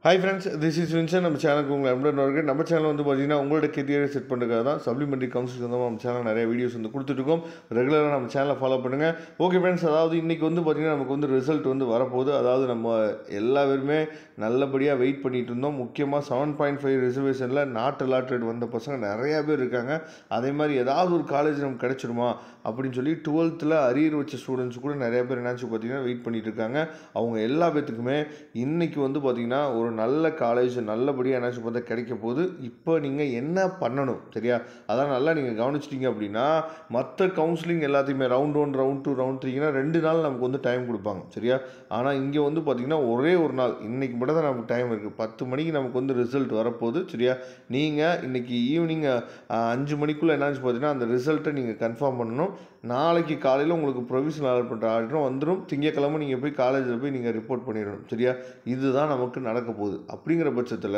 Hi friends, this is Vincent. நம்ம சேனலுக்கு உங்களை அன்புடன் வரவேற்கிறேன். நம்ம சேனல் வந்து பார்த்தீங்கன்னா உங்களோட கெரியரை செட் பண்ணுறதுக்காக தான் சப்ளிமெண்ட்ரி கவுன்சிலிங் வந்து நம்ம சேனல் நிறைய வீடியோஸ் வந்து கொடுத்துட்ருக்கோம். ரெகுலராக நம்ம சேனலை ஃபாலோ பண்ணுங்கள். ஓகே ஃப்ரெண்ட்ஸ், அதாவது இன்றைக்கி வந்து பார்த்திங்கன்னா நமக்கு வந்து ரிசல்ட் வந்து வரப்போகுது. அதாவது நம்ம எல்லா பேருமே நல்லபடியாக வெயிட் பண்ணிகிட்டு இருந்தோம். முக்கியமாக 7.5 ரிசர்வேஷனில் நாட் அலாட்டட் வந்த பசங்க நிறையா பேர் இருக்காங்க. அதே மாதிரி ஏதாவது ஒரு காலேஜ் நமக்கு கிடச்சிருமா அப்படின்னு சொல்லி 12th அரியர் வச்ச ஸ்டூடெண்ட்ஸ் கூட நிறைய பேர் என்னாச்சு பார்த்தீங்கன்னா வெயிட் பண்ணிகிட்டு இருக்காங்க. அவங்க எல்லா பேத்துக்குமே இன்றைக்கி வந்து பார்த்திங்கன்னா ஒரு நல்ல காலேஜ் நல்லபடியாக என்னாச்சும் பார்த்தா கிடைக்க போகுது. இப்போ நீங்கள் என்ன பண்ணணும் சரியா, அதான் நல்லா நீங்கள் கவனிச்சிட்டிங்க அப்படின்னா மற்ற கவுன்சிலிங் எல்லாத்தையுமே ரவுண்ட் 1 ரவுண்ட் 2 ரவுண்ட் 3னா 2 நாள் நமக்கு வந்து டைம் கொடுப்பாங்க சரியா. ஆனால் இங்கே வந்து பார்த்திங்கன்னா ஒரே ஒரு நாள், இன்றைக்கி மட்டும் தான் நமக்கு டைம் இருக்குது. 10 மணிக்கு நமக்கு வந்து ரிசல்ட் வரப்போகுது சரியா. நீங்கள் இன்றைக்கி ஈவினிங் 5 மணிக்குள்ளே என்னாச்சு பார்த்தீங்கன்னா அந்த ரிசல்ட்டை நீங்கள் கன்ஃபார்ம் பண்ணணும். நாளைக்கு காலையில் உங்களுக்கு ப்ரொவிஷனல் அலாட்மெண்ட் ஆர்டரும் வந்துடும். திங்கக்கிழமை நீங்கள் போய் காலேஜில் போய் நீங்கள் ரிப்போர்ட் பண்ணிடணும் சரியா. இதுதான் நமக்கு நடக்க போகுது. அப்படிங்கிற பட்சத்தில்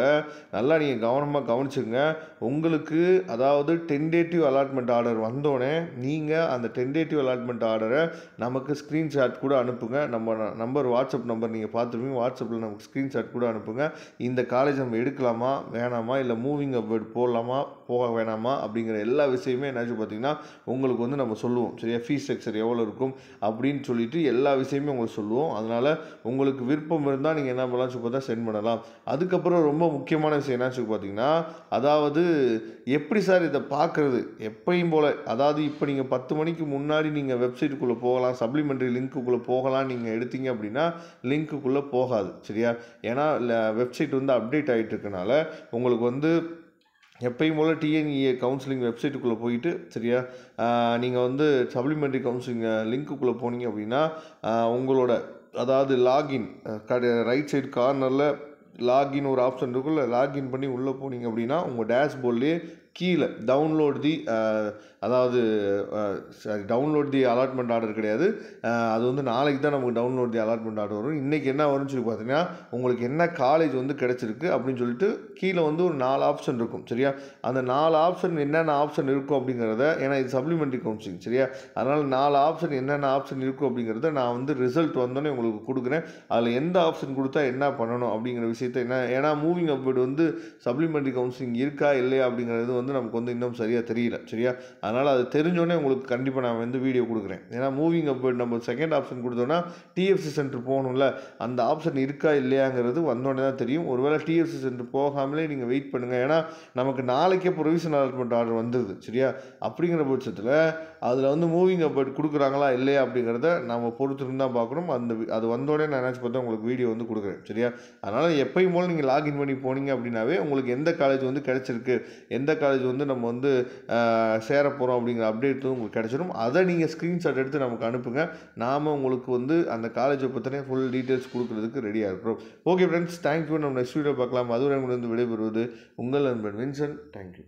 நல்லா நீங்கள் கவனமாக கவனிச்சுங்க. உங்களுக்கு அதாவது டென்டேட்டிவ் அலாட்மெண்ட் ஆர்டர் வந்தோடனே நீங்கள் அந்த டென்டேட்டிவ் அலாட்மெண்ட் ஆர்டரை நமக்கு ஸ்க்ரீன்ஷாட் கூட அனுப்புங்க. நம்பர் வாட்ஸ்அப் நம்பர் நீங்கள் பார்த்துருப்பீங்க. வாட்ஸ்அப்பில் நமக்கு ஸ்க்ரீன்ஷாட் கூட அனுப்புங்க. இந்த காலேஜ் நம்ம எடுக்கலாமா வேணாமா, இல்லை மூவிங் அப்வேர்ட் போடலாமா போக வேணாமா அப்படிங்கிற எல்லா விஷயமே என்னாச்சு பார்த்தீங்கன்னா உங்களுக்கு வந்து நம்ம சொல்லுவோம் சரியா. ஃபீஸ் ஸ்ட்ரக்சர் எவ்வளோ இருக்கும் அப்படின்னு சொல்லிட்டு எல்லா விஷயமே உங்களுக்கு சொல்லுவோம். அதனால் உங்களுக்கு விருப்பம் இருந்தால் நீங்கள் என்ன பண்ணலாம் பார்த்தா சென்ட் பண்ணலாம். அதுக்கப்புறம் ரொம்ப முக்கியமான விஷயம் என்னாச்சு பார்த்தீங்கன்னா, அதாவது எப்படி சார் இதை பார்க்குறது எப்பயும் போல், அதாவது இப்போ நீங்கள் 10 மணிக்கு முன்னாடி நீங்கள் வெப்சைட்டுக்குள்ளே போகலாம், சப்ளிமெண்ட்ரி லிங்க்குள்ளே போகலாம் நீங்கள் எடுத்தீங்க அப்படின்னா லிங்க்குள்ளே போகாது சரியா. ஏன்னா வெப்சைட் வந்து அப்டேட் ஆகிட்டு இருக்கனால உங்களுக்கு வந்து எப்பயும் போல் டிஎன்இஏ கவுன்சிலிங் வெப்சைட்டுக்குள்ளே போயிட்டு சரியா நீங்கள் வந்து சப்ளிமெண்ட்ரி கவுன்சிலிங் லிங்க்குள்ளே போனீங்க அப்படின்னா உங்களோட அதாவது லாகின் ரைட் சைடு கார்னரில் லாகின் ஒரு ஆப்ஷன் இருக்குல்ல, லாகின் பண்ணி உள்ளே போனீங்க அப்படின்னா உங்கள் டேஷ்போர்ட்லேயே கீழே டவுன்லோட் தி அதாவது டவுன்லோட் தி அலாட்மெண்ட் ஆர்டர் கிடையாது, அது வந்து நாளைக்கு தான் நமக்கு டவுன்லோட் தி அலாட்மெண்ட் ஆர்டர் வரும். இன்றைக்கி என்ன வரும்னு சொல்லி பார்த்தீங்கன்னா உங்களுக்கு என்ன காலேஜ் வந்து கிடச்சிருக்கு அப்படின்னு சொல்லிட்டு கீழே வந்து ஒரு 4 ஆப்ஷன் இருக்கும் சரியா. அந்த 4 ஆப்ஷன் என்னென்ன ஆப்ஷன் இருக்கும் அப்படிங்கிறத, ஏன்னா இது சப்ளிமெண்ட்ரி கவுன்சிலிங் சரியா, அதனால் 4 ஆப்ஷன் என்னென்ன ஆப்ஷன் இருக்கும் அப்படிங்கிறத நான் வந்து ரிசல்ட் வந்தோடனே உங்களுக்கு கொடுக்குறேன். அதில் எந்த ஆப்ஷன் கொடுத்தா என்ன பண்ணணும் அப்படிங்கிற விஷயத்தை என்ன, ஏன்னா மூவிங் அப்வேர்ட் வந்து சப்ளிமெண்ட்ரி கவுன்சிலிங் இருக்கா இல்லையா அப்படிங்கிறது வந்து நமக்கு வந்து இன்னும் சரியாக தெரியல சரியா. அதனால் அது தெரிஞ்சோடனே உங்களுக்கு கண்டிப்பாக நான் வந்து வீடியோ கொடுக்குறேன். ஏன்னா மூவிங் அப்வேர்ட் நம்ம செகண்ட் ஆப்ஷன் கொடுத்தோன்னா டிஎஃப்சி சென்டர் போகணும்ல, அந்த ஆப்ஷன் இருக்கா இல்லையாங்கிறது வந்தோடனே தான் தெரியும். ஒருவேளை டிஎஃப்சி சென்டர் போகாமலே நீங்கள் வெயிட் பண்ணுங்கள். ஏன்னா நமக்கு நாளைக்கே ப்ரொவிஷனல் அலாட்மெண்ட் ஆர்டர் வந்துடுது சரியா. அப்படிங்கிற பட்சத்தில் அதில் வந்து மூவிங் அப்வேர்ட் கொடுக்குறாங்களா இல்லையா அப்படிங்கிறத நம்ம பொறுத்திருந்து தான் பார்க்கணும். அது வந்தோடனே நான் நினச்சி பார்த்தா உங்களுக்கு வீடியோ வந்து கொடுக்குறேன் சரியா. அதனால் எப்பயும் போல் நீங்கள் லாகின் பண்ணி போனீங்க அப்படின்னாவே உங்களுக்கு எந்த காலேஜ் வந்து கிடச்சிருக்கு, எந்த காலேஜ் வந்து நம்ம வந்து சேர போகிறோம் அப்படிங்கிற அப்டேட் உங்களுக்கு கிடச்சிடும். அதை நீங்கள் ஸ்க்ரீன்ஷாட் எடுத்து நமக்கு அனுப்புங்க. நாம் உங்களுக்கு வந்து அந்த காலேஜை பற்றின ஃபுல் டீட்டெயில்ஸ் கொடுக்குறதுக்கு ரெடியாக இருக்கிறோம். Okay friends, thank you. நம்ம நெக்ஸ்ட் வீடியோ பார்க்கலாம். அதுவரை வந்து விடைபெறுவது உங்கள் நண்பன் வின்சென்ட். தேங்க்யூ.